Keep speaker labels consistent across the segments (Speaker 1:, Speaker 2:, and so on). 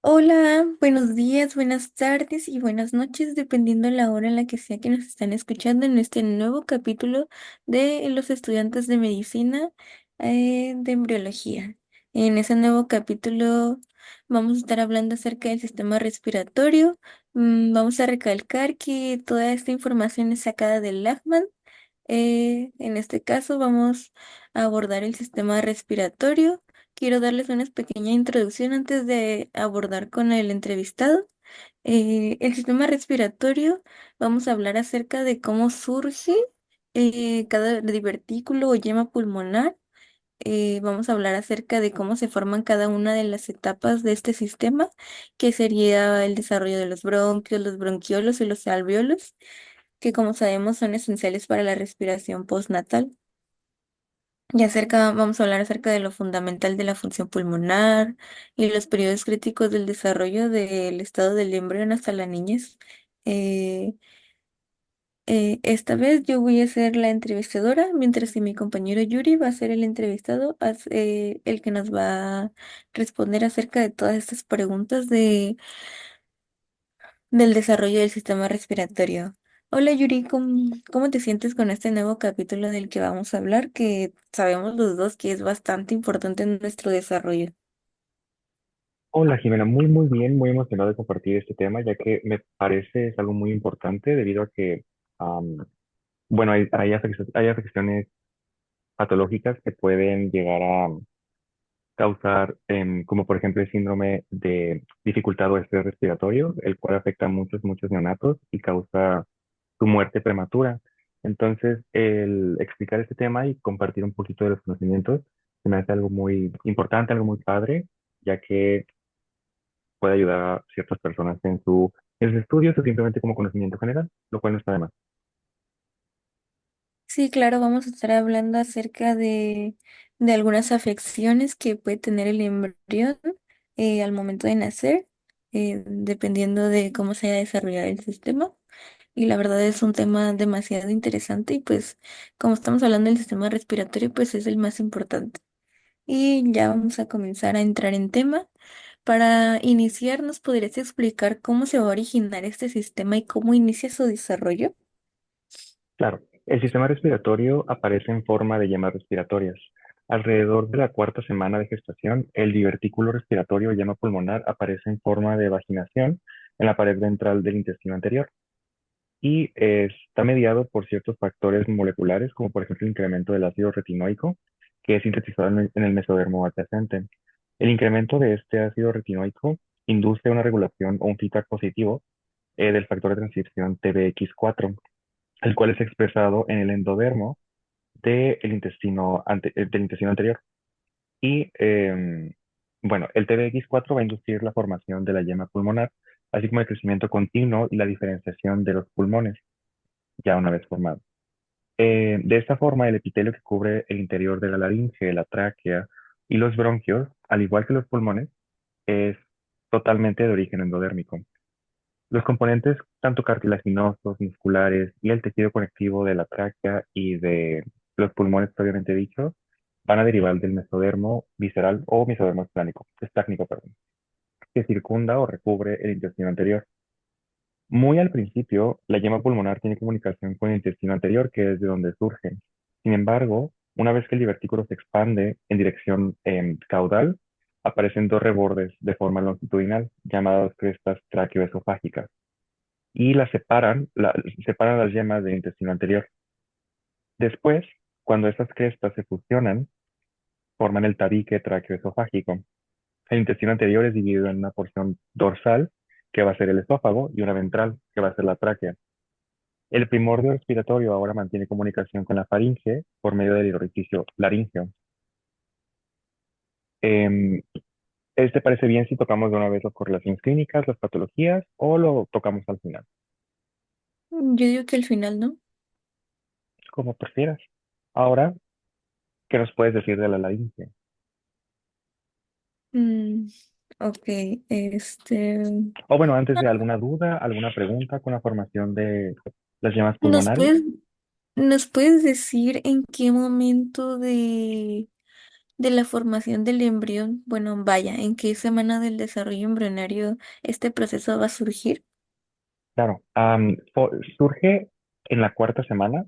Speaker 1: Hola, buenos días, buenas tardes y buenas noches, dependiendo de la hora en la que sea que nos están escuchando en este nuevo capítulo de los estudiantes de medicina de embriología. En ese nuevo capítulo vamos a estar hablando acerca del sistema respiratorio. Vamos a recalcar que toda esta información es sacada del Lachman. En este caso vamos a abordar el sistema respiratorio. Quiero darles una pequeña introducción antes de abordar con el entrevistado. El sistema respiratorio, vamos a hablar acerca de cómo surge cada divertículo o yema pulmonar. Vamos a hablar acerca de cómo se forman cada una de las etapas de este sistema, que sería el desarrollo de los bronquios, los bronquiolos y los alveolos, que como sabemos son esenciales para la respiración postnatal. Vamos a hablar acerca de lo fundamental de la función pulmonar y los periodos críticos del desarrollo del estado del embrión hasta la niñez. Eh, esta vez yo voy a ser la entrevistadora, mientras que mi compañero Yuri va a ser el entrevistado, el que nos va a responder acerca de todas estas preguntas del desarrollo del sistema respiratorio. Hola Yuri, ¿cómo te sientes con este nuevo capítulo del que vamos a hablar? Que sabemos los dos que es bastante importante en nuestro desarrollo.
Speaker 2: Hola Jimena, muy bien, muy emocionado de compartir este tema, ya que me parece es algo muy importante debido a que, am, bueno, hay afecciones patológicas que pueden llegar a causar, como por ejemplo el síndrome de dificultad o estrés respiratorio, el cual afecta a muchos neonatos y causa su muerte prematura. Entonces, el explicar este tema y compartir un poquito de los conocimientos se me hace algo muy importante, algo muy padre, ya que puede ayudar a ciertas personas en sus estudios o simplemente como conocimiento general, lo cual no está de más.
Speaker 1: Sí, claro, vamos a estar hablando acerca de algunas afecciones que puede tener el embrión al momento de nacer, dependiendo de cómo se haya desarrollado el sistema. Y la verdad es un tema demasiado interesante y pues como estamos hablando del sistema respiratorio, pues es el más importante. Y ya vamos a comenzar a entrar en tema. Para iniciar, ¿nos podrías explicar cómo se va a originar este sistema y cómo inicia su desarrollo?
Speaker 2: Claro, el sistema respiratorio aparece en forma de yemas respiratorias. Alrededor de la cuarta semana de gestación, el divertículo respiratorio o yema pulmonar aparece en forma de vaginación en la pared ventral del intestino anterior y está mediado por ciertos factores moleculares, como por ejemplo el incremento del ácido retinoico, que es sintetizado en el mesodermo adyacente. El incremento de este ácido retinoico induce una regulación o un feedback positivo del factor de transcripción TBX4, el cual es expresado en el endodermo del intestino anterior. Y bueno, el TBX4 va a inducir la formación de la yema pulmonar, así como el crecimiento continuo y la diferenciación de los pulmones, ya una vez formado. De esta forma, el epitelio que cubre el interior de la laringe, la tráquea y los bronquios, al igual que los pulmones, es totalmente de origen endodérmico. Los componentes, tanto cartilaginosos, musculares y el tejido conectivo de la tráquea y de los pulmones, previamente dicho, van a derivar del mesodermo visceral o mesodermo esplácnico, perdón, que circunda o recubre el intestino anterior. Muy al principio, la yema pulmonar tiene comunicación con el intestino anterior, que es de donde surge. Sin embargo, una vez que el divertículo se expande en dirección caudal, aparecen dos rebordes de forma longitudinal, llamadas crestas traqueoesofágicas, y separan las yemas del intestino anterior. Después, cuando estas crestas se fusionan, forman el tabique traqueoesofágico. El intestino anterior es dividido en una porción dorsal, que va a ser el esófago, y una ventral, que va a ser la tráquea. El primordio respiratorio ahora mantiene comunicación con la faringe por medio del orificio laríngeo. Em, ¿Este parece bien si tocamos de una vez las correlaciones clínicas, las patologías, o lo tocamos al final?
Speaker 1: Yo digo que al final, ¿no?
Speaker 2: Como prefieras. Ahora, ¿qué nos puedes decir de la laringe?
Speaker 1: Mm, ok,
Speaker 2: O bueno, antes de alguna duda, alguna pregunta con la formación de las llamas
Speaker 1: ¿nos
Speaker 2: pulmonares.
Speaker 1: puedes, nos puedes decir en qué momento de la formación del embrión, bueno, vaya, ¿en qué semana del desarrollo embrionario este proceso va a surgir?
Speaker 2: Claro, surge en la cuarta semana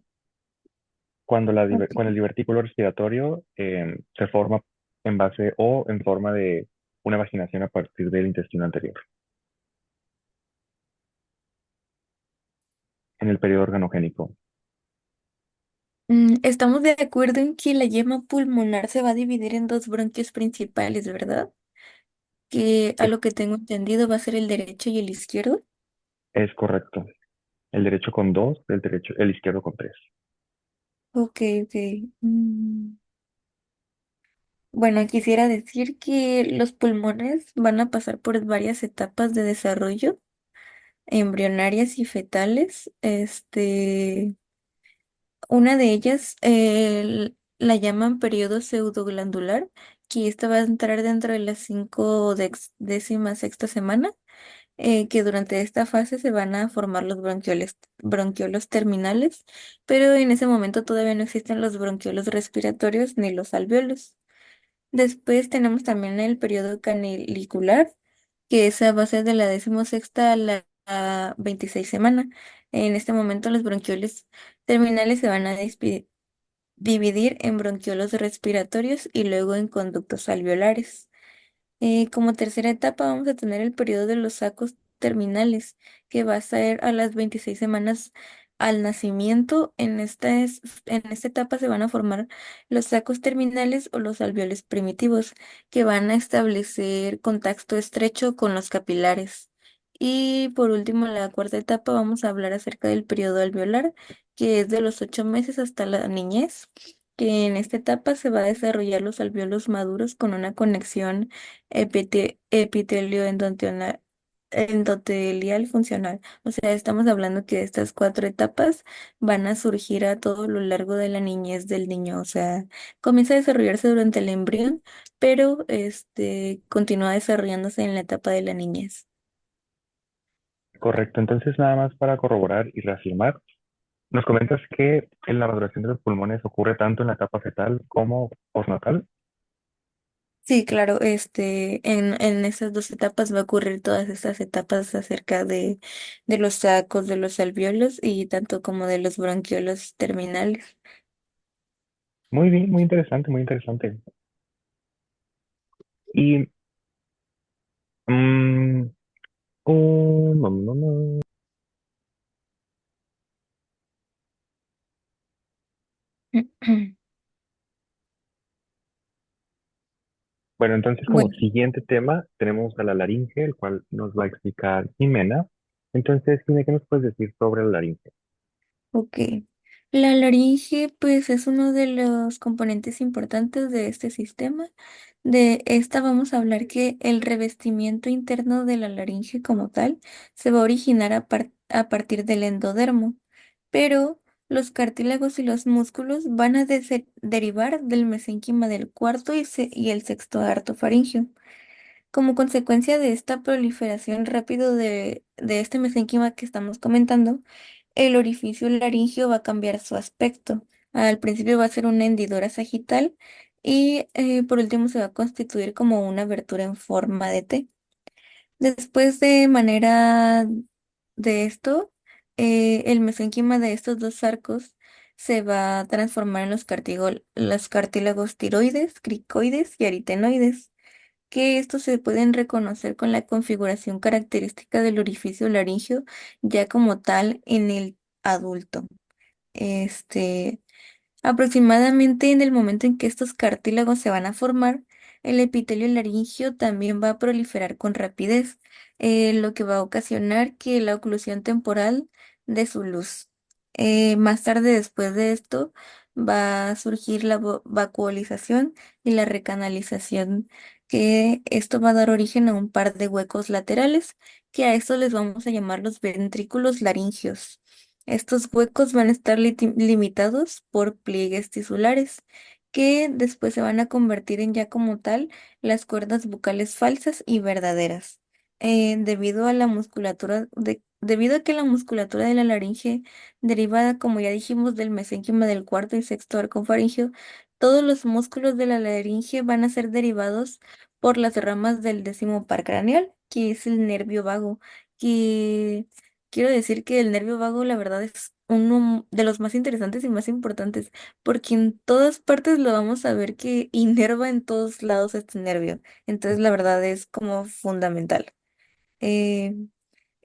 Speaker 2: cuando,
Speaker 1: Ok.
Speaker 2: cuando el divertículo respiratorio se forma en base o en forma de una vaginación a partir del intestino anterior, en el periodo organogénico.
Speaker 1: Estamos de acuerdo en que la yema pulmonar se va a dividir en dos bronquios principales, ¿verdad? Que a
Speaker 2: Es,
Speaker 1: lo que tengo entendido va a ser el derecho y el izquierdo.
Speaker 2: es correcto. El derecho con dos, el izquierdo con tres.
Speaker 1: Ok, ok. Mm, Bueno, quisiera decir que los pulmones van a pasar por varias etapas de desarrollo, embrionarias y fetales. Una de ellas la llaman periodo pseudoglandular, que esta va a entrar dentro de las 5 décima sexta semana, que durante esta fase se van a formar los bronquiolos terminales, pero en ese momento todavía no existen los bronquiolos respiratorios ni los alvéolos. Después tenemos también el periodo canalicular, que es a base de la 16ª a 26 semana. En este momento los bronquioles terminales se van a dividir en bronquiolos respiratorios y luego en conductos alveolares. Como tercera etapa vamos a tener el periodo de los sacos terminales, que va a ser a las 26 semanas al nacimiento. En esta etapa se van a formar los sacos terminales o los alveoles primitivos, que van a establecer contacto estrecho con los capilares. Y por último, en la cuarta etapa vamos a hablar acerca del periodo alveolar, que es de los 8 meses hasta la niñez, que en esta etapa se va a desarrollar los alvéolos maduros con una conexión epitelio endotelial funcional. O sea, estamos hablando que estas 4 etapas van a surgir a todo lo largo de la niñez del niño. O sea, comienza a desarrollarse durante el embrión, pero continúa desarrollándose en la etapa de la niñez.
Speaker 2: Correcto. Entonces, nada más para corroborar y reafirmar, nos comentas que en la maduración de los pulmones ocurre tanto en la etapa fetal como postnatal.
Speaker 1: Sí, claro, en esas 2 etapas va a ocurrir todas estas etapas acerca de los sacos, de los alvéolos y tanto como de los bronquiolos terminales.
Speaker 2: Muy bien, muy interesante, muy interesante. Y, mm, no, no, no. Bueno, entonces como
Speaker 1: Bueno,
Speaker 2: siguiente tema tenemos a la laringe, el cual nos va a explicar Jimena. Entonces, Jimena, ¿qué nos puedes decir sobre la laringe?
Speaker 1: ok. La laringe, pues, es uno de los componentes importantes de este sistema. De esta vamos a hablar que el revestimiento interno de la laringe como tal se va a originar a partir del endodermo, pero los cartílagos y los músculos van a derivar del mesénquima del cuarto y el sexto arto faríngeo. Como consecuencia de esta proliferación rápido de este mesénquima que estamos comentando, el orificio laringio va a cambiar su aspecto. Al principio va a ser una hendidura sagital y por último se va a constituir como una abertura en forma de T. Después de manera de esto, el mesénquima de estos dos arcos se va a transformar en los cartílagos tiroides, cricoides y aritenoides, que estos se pueden reconocer con la configuración característica del orificio laringio ya como tal en el adulto. Este, Aproximadamente en el momento en que estos cartílagos se van a formar, el epitelio laringio también va a proliferar con rapidez, lo que va a ocasionar que la oclusión temporal de su luz. Más tarde, después de esto, va a surgir la vacuolización y la recanalización, que esto va a dar origen a un par de huecos laterales, que a estos les vamos a llamar los ventrículos laringios. Estos huecos van a estar limitados por pliegues tisulares, que después se van a convertir en ya como tal las cuerdas bucales falsas y verdaderas. Debido a que la musculatura de la laringe, derivada, como ya dijimos, del mesénquima del cuarto y sexto arco faríngeo, todos los músculos de la laringe van a ser derivados por las ramas del décimo par craneal, que es el nervio vago, que quiero decir que el nervio vago la verdad es uno de los más interesantes y más importantes, porque en todas partes lo vamos a ver que inerva en todos lados este nervio. Entonces la verdad es como fundamental. Eh,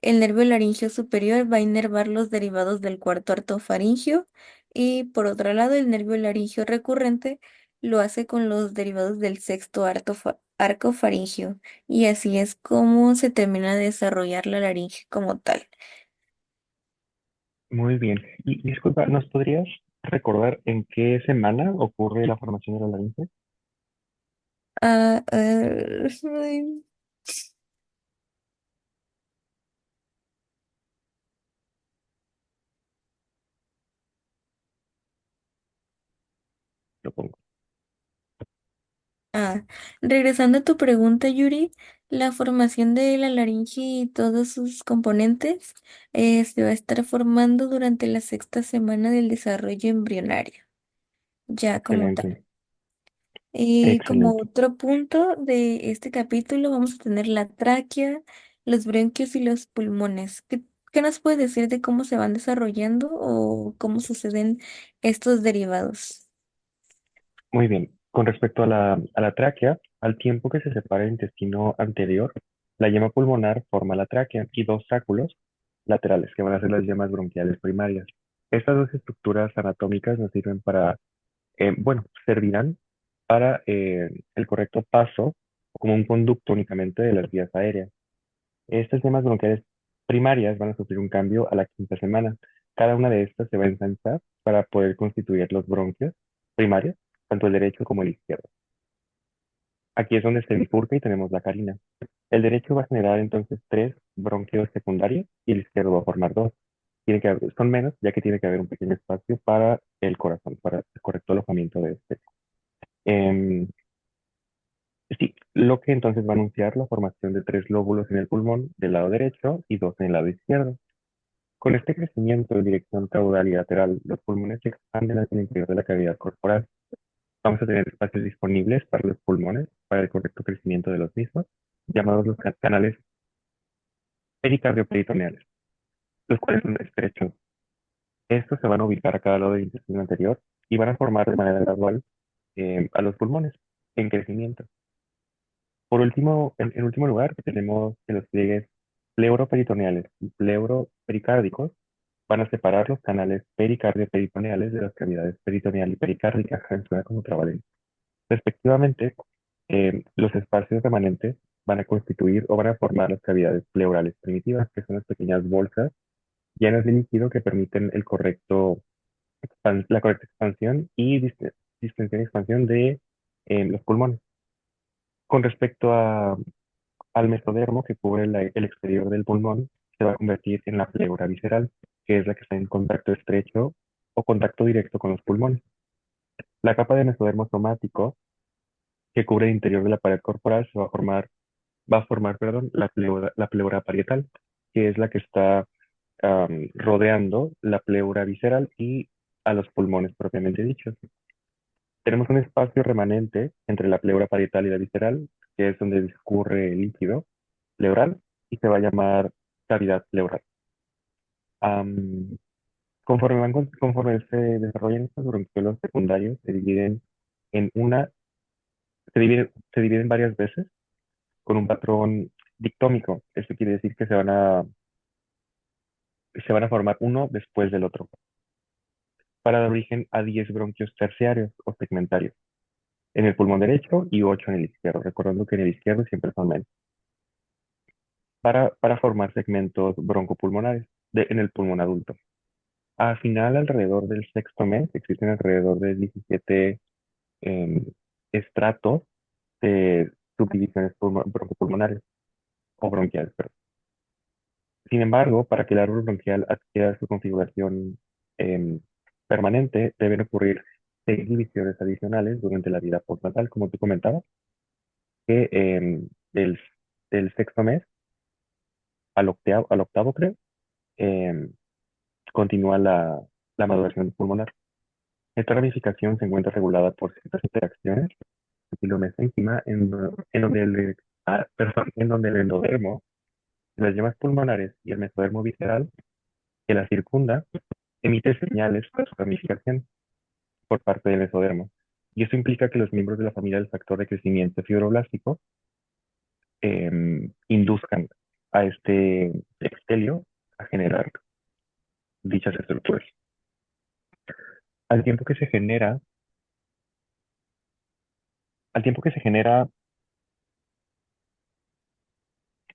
Speaker 1: el nervio laringeo superior va a inervar los derivados del cuarto artofaringio y por otro lado el nervio laringeo recurrente lo hace con los derivados del sexto arco faringio y así es como se termina de desarrollar la laringe como tal.
Speaker 2: Muy bien. Y disculpa, ¿nos podrías recordar en qué semana ocurre la formación de la laringe?
Speaker 1: Ah,
Speaker 2: Lo pongo.
Speaker 1: Ah, regresando a tu pregunta, Yuri, la formación de la laringe y todos sus componentes se va a estar formando durante la sexta semana del desarrollo embrionario, ya como tal.
Speaker 2: Excelente,
Speaker 1: Como
Speaker 2: excelente.
Speaker 1: otro punto de este capítulo vamos a tener la tráquea, los bronquios y los pulmones. ¿Qué nos puedes decir de cómo se van desarrollando o cómo suceden estos derivados?
Speaker 2: Muy bien. Con respecto a la tráquea, al tiempo que se separa el intestino anterior, la yema pulmonar forma la tráquea y dos sáculos laterales, que van a ser las yemas bronquiales primarias. Estas dos estructuras anatómicas nos sirven para, bueno, servirán para el correcto paso como un conducto únicamente de las vías aéreas. Estas yemas bronquiales primarias van a sufrir un cambio a la quinta semana. Cada una de estas se va a ensanchar para poder constituir los bronquios primarios, tanto el derecho como el izquierdo. Aquí es donde se bifurca y tenemos la carina. El derecho va a generar entonces tres bronquios secundarios y el izquierdo va a formar dos. Son menos, ya que tiene que haber un pequeño espacio para el corazón, para el correcto alojamiento de este. Em, sí, lo que entonces va a anunciar la formación de tres lóbulos en el pulmón del lado derecho y dos en el lado izquierdo. Con este crecimiento en dirección caudal y lateral, los pulmones se expanden hacia el interior de la cavidad corporal. Vamos a tener espacios disponibles para los pulmones, para el correcto crecimiento de los mismos, llamados los canales pericardioperitoneales, los cuales son estrechos. Estos se van a ubicar a cada lado del intestino anterior y van a formar de manera gradual a los pulmones en crecimiento. Por último, en último lugar, tenemos que los pliegues pleuroperitoneales y pleuropericárdicos van a separar los canales pericardioperitoneales de las cavidades peritoneal y pericárdica, suena como trabalengua. Respectivamente, los espacios remanentes van a constituir o van a formar las cavidades pleurales primitivas, que son las pequeñas bolsas llenas de líquido que permiten la correcta expansión y distensión y expansión de los pulmones. Con respecto al mesodermo que cubre el exterior del pulmón, se va a convertir en la pleura visceral, que es la que está en contacto estrecho o contacto directo con los pulmones. La capa de mesodermo somático que cubre el interior de la pared corporal va a formar, perdón, la pleura parietal, que es la que está rodeando la pleura visceral y a los pulmones propiamente dichos. Tenemos un espacio remanente entre la pleura parietal y la visceral, que es donde discurre el líquido pleural y se va a llamar cavidad pleural. Am, conforme se desarrollan estos bronquiolos secundarios, en una, se dividen varias veces con un patrón dictómico. Esto quiere decir que se van a formar uno después del otro, para dar origen a 10 bronquios terciarios o segmentarios en el pulmón derecho y 8 en el izquierdo, recordando que en el izquierdo siempre son menos, para formar segmentos broncopulmonares en el pulmón adulto. Al final, alrededor del sexto mes, existen alrededor de 17 em, estratos de subdivisiones broncopulmonares o bronquiales, perdón. Sin embargo, para que el árbol bronquial adquiera su configuración em, permanente, deben ocurrir 6 divisiones adicionales durante la vida postnatal, como tú comentabas, que del sexto mes al octavo creo, em, continúa la maduración pulmonar. Esta ramificación se encuentra regulada por ciertas interacciones enzima en donde en donde el endodermo, las yemas pulmonares y el mesodermo visceral que la circunda emite señales para su ramificación por parte del mesodermo. Y eso implica que los miembros de la familia del factor de crecimiento fibroblástico induzcan a este epitelio a generar dichas estructuras. Al tiempo que se genera, al tiempo que se genera,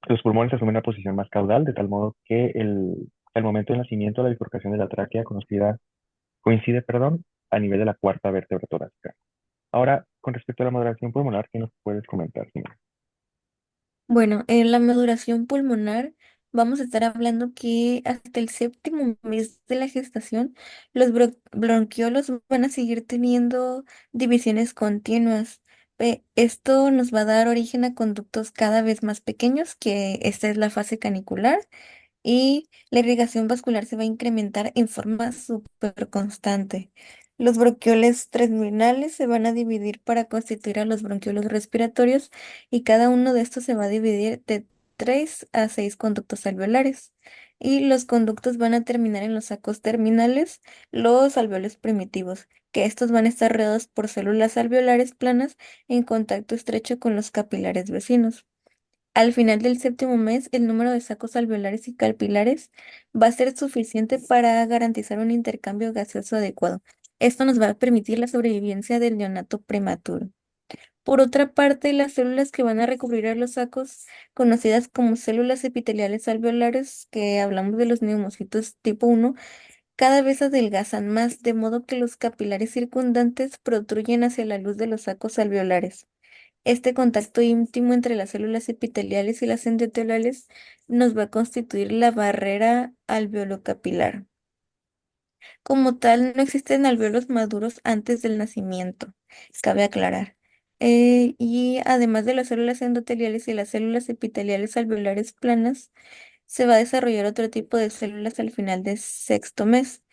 Speaker 2: los pulmones asumen una posición más caudal, de tal modo que el momento del nacimiento, la bifurcación de la tráquea coincide, perdón, a nivel de la cuarta vértebra torácica. Ahora, con respecto a la moderación pulmonar, ¿qué nos puedes comentar, Simón?
Speaker 1: Bueno, en la maduración pulmonar vamos a estar hablando que hasta el séptimo mes de la gestación los bronquiolos van a seguir teniendo divisiones continuas. Esto nos va a dar origen a conductos cada vez más pequeños, que esta es la fase canicular, y la irrigación vascular se va a incrementar en forma súper constante. Los bronquioles terminales se van a dividir para constituir a los bronquiolos respiratorios y cada uno de estos se va a dividir de 3 a 6 conductos alveolares. Y los conductos van a terminar en los sacos terminales, los alveolos primitivos, que estos van a estar rodeados por células alveolares planas en contacto estrecho con los capilares vecinos. Al final del séptimo mes, el número de sacos alveolares y capilares va a ser suficiente para garantizar un intercambio gaseoso adecuado. Esto nos va a permitir la sobrevivencia del neonato prematuro. Por otra parte, las células que van a recubrir a los sacos, conocidas como células epiteliales alveolares, que hablamos de los neumocitos tipo 1, cada vez adelgazan más, de modo que los capilares circundantes protruyen hacia la luz de los sacos alveolares. Este contacto íntimo entre las células epiteliales y las endoteliales nos va a constituir la barrera alveolo-capilar. Como tal, no existen alvéolos maduros antes del nacimiento, cabe aclarar. Y además de las células endoteliales y las células epiteliales alveolares planas, se va a desarrollar otro tipo de células al final del sexto mes.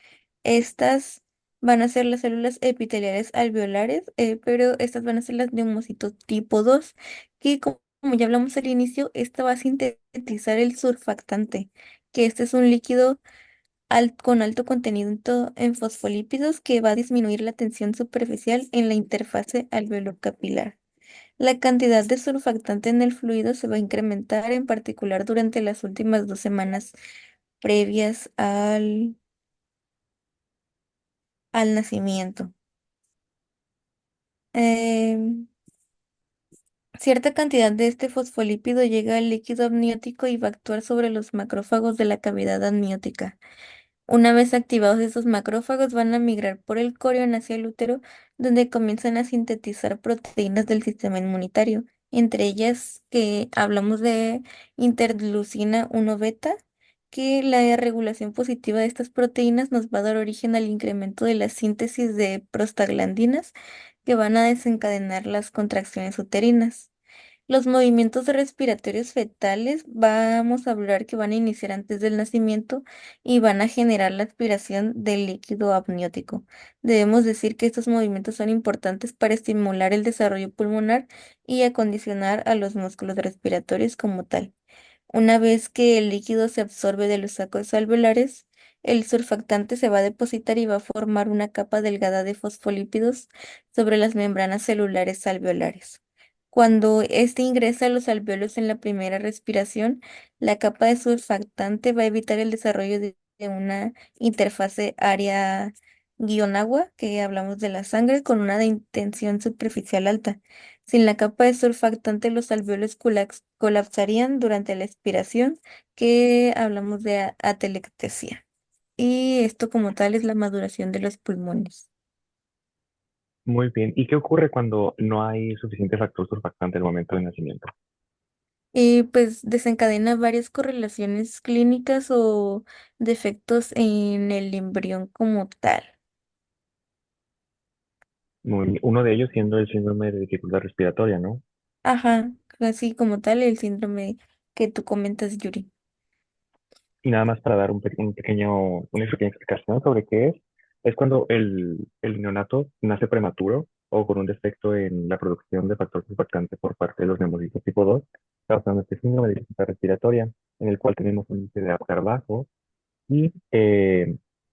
Speaker 1: Estas van a ser las células epiteliales alveolares, pero estas van a ser las neumocitos tipo 2, que como ya hablamos al inicio, esta va a sintetizar el surfactante, que este es un líquido con alto contenido en fosfolípidos que va a disminuir la tensión superficial en la interfase alveolo-capilar. La cantidad de surfactante en el fluido se va a incrementar, en particular durante las últimas 2 semanas previas al nacimiento. Em, Cierta cantidad de este fosfolípido llega al líquido amniótico y va a actuar sobre los macrófagos de la cavidad amniótica. Una vez activados estos macrófagos van a migrar por el corion hacia el útero, donde comienzan a sintetizar proteínas del sistema inmunitario, entre ellas que hablamos de interleucina 1 beta, que la regulación positiva de estas proteínas nos va a dar origen al incremento de la síntesis de prostaglandinas que van a desencadenar las contracciones uterinas. Los movimientos respiratorios fetales, vamos a hablar que van a iniciar antes del nacimiento y van a generar la aspiración del líquido amniótico. Debemos decir que estos movimientos son importantes para estimular el desarrollo pulmonar y acondicionar a los músculos respiratorios como tal. Una vez que el líquido se absorbe de los sacos alveolares, el surfactante se va a depositar y va a formar una capa delgada de fosfolípidos sobre las membranas celulares alveolares. Cuando este ingresa a los alvéolos en la primera respiración, la capa de surfactante va a evitar el desarrollo de una interfase área-agua, que hablamos de la sangre, con una de tensión superficial alta. Sin la capa de surfactante, los alvéolos colapsarían durante la expiración, que hablamos de atelectasia. Y esto como tal es la maduración de los pulmones.
Speaker 2: Muy bien. ¿Y qué ocurre cuando no hay suficiente factor surfactante al momento del nacimiento?
Speaker 1: Y pues desencadena varias correlaciones clínicas o defectos en el embrión como tal.
Speaker 2: Uno de ellos siendo el síndrome de dificultad respiratoria, ¿no?
Speaker 1: Ajá, así como tal el síndrome que tú comentas, Yuri.
Speaker 2: Y nada más para dar una pequeña explicación sobre qué es. Es cuando el neonato nace prematuro o con un defecto en la producción de factor surfactante por parte de los neumocitos tipo 2, causando este síndrome de dificultad respiratoria, en el cual tenemos un índice de azúcar bajo y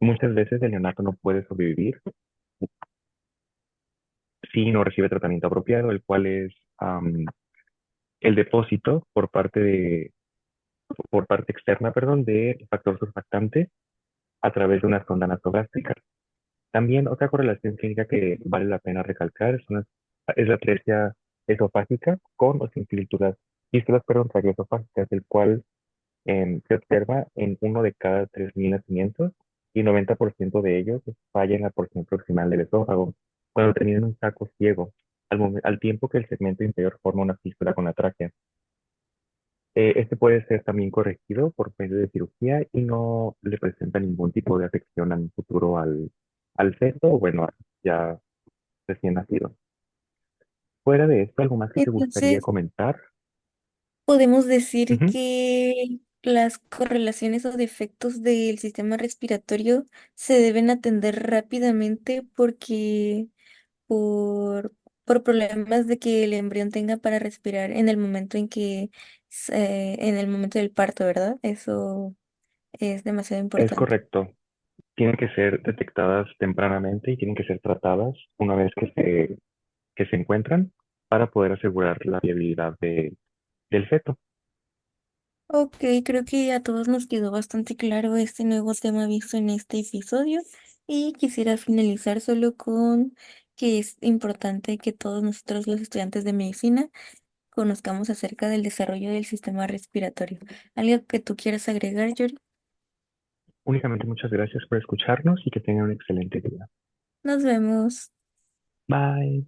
Speaker 2: muchas veces el neonato no puede sobrevivir si no recibe tratamiento apropiado, el cual es el depósito por parte externa, perdón, de factor surfactante a través de una sonda nasogástrica. También otra correlación clínica que vale la pena recalcar es la atresia esofágica con o sin fístulas, perdón, traqueoesofágicas, el cual se observa en uno de cada 3.000 nacimientos y 90% de ellos falla en la porción proximal del esófago, cuando terminan un saco ciego, al tiempo que el segmento inferior forma una fístula con la tráquea. Este puede ser también corregido por medio de cirugía y no le presenta ningún tipo de afección en el futuro al feto o, bueno, ya recién nacido. Fuera de esto, ¿algo más que te gustaría
Speaker 1: Entonces,
Speaker 2: comentar?
Speaker 1: podemos decir
Speaker 2: Ujú.
Speaker 1: que las correlaciones o defectos del sistema respiratorio se deben atender rápidamente porque por, por problemas de que el embrión tenga para respirar en el momento en el momento del parto, ¿verdad? Eso es demasiado
Speaker 2: Es
Speaker 1: importante.
Speaker 2: correcto. Tienen que ser detectadas tempranamente y tienen que ser tratadas una vez que se encuentran para poder asegurar la viabilidad del feto.
Speaker 1: Ok, creo que a todos nos quedó bastante claro este nuevo tema visto en este episodio y quisiera finalizar solo con que es importante que todos nosotros los estudiantes de medicina conozcamos acerca del desarrollo del sistema respiratorio. ¿Algo que tú quieras agregar, Yuri?
Speaker 2: Únicamente muchas gracias por escucharnos y que tengan un excelente día.
Speaker 1: Nos vemos.
Speaker 2: Bye.